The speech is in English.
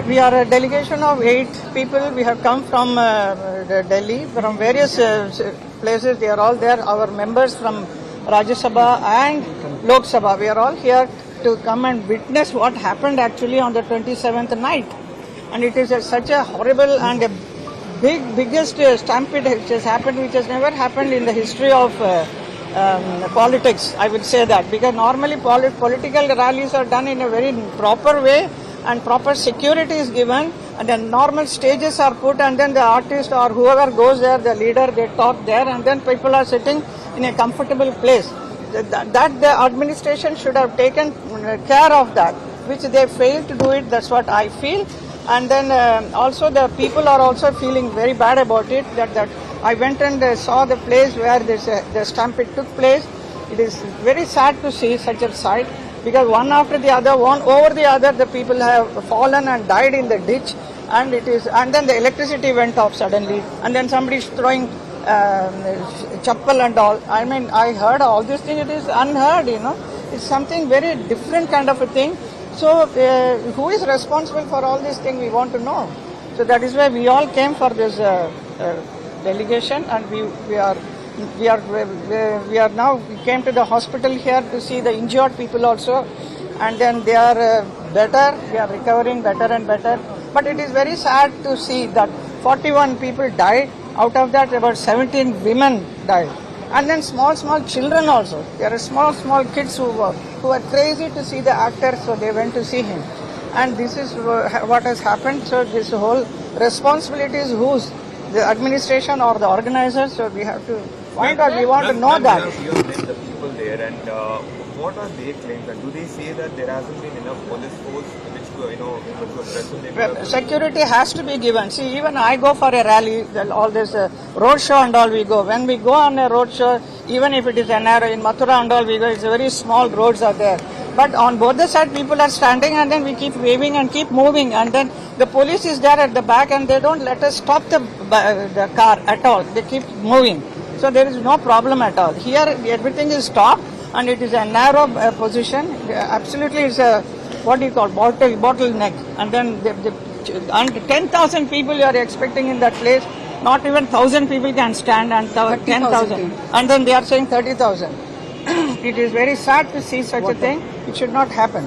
we are a delegation of 8 people. We have come from Delhi, from various places. They are all there. Our members from Rajya Sabha and Lok Sabha. We are all here to come and witness what happened actually on the 27th night. And it is such a horrible and a biggest stampede which has happened, which has never happened in the history of politics, I would say that. Because normally political rallies are done in a very proper way and proper security is given and then normal stages are put and then the artist or whoever goes there, the leader, they talk there and then people are sitting in a comfortable place. That the administration should have taken care of that, which they failed to do it. That's what I feel. And then also the people are also feeling very bad about it. That I went and saw the place where the stampede took place. It is very sad to see such a sight because one after the other, one over the other, the people have fallen and died in the ditch. And then the electricity went off suddenly. And then somebody is throwing chappal and all. I mean, I heard all this thing. It is unheard, It's something very different kind of a thing. So who is responsible for all this thing? We want to know. So that is why we all came for this delegation, and we came to the hospital here to see the injured people also, and then they are better. They are recovering better and better. But it is very sad to see that 41 people died. Out of that, about 17 women died. And then small children also. There are small kids who are crazy to see the actor, so they went to see him. And this is what has happened. So this whole responsibility is whose? The administration or the organizers? So we have to find out. We want to know that. You have met the people there, and what are their claims? And do they say that there hasn't been enough police force which security has to be given. See, even I go for a rally, all this road show and all we go. When we go on a road show, even if it is an area in Mathura and all we go, it's very small roads are there. But on both the sides, people are standing and then we keep waving and keep moving. And then the police is there at the back and they don't let us stop the car at all. They keep moving. So there is no problem at all. Here, everything is stopped and it is a narrow position. Absolutely, it's a what do you call bottleneck, and then 10,000 people you are expecting in that place. Not even 1,000 people can stand, and 10,000, and then they are saying 30,000. It is very sad to see such a thing. It should not happen.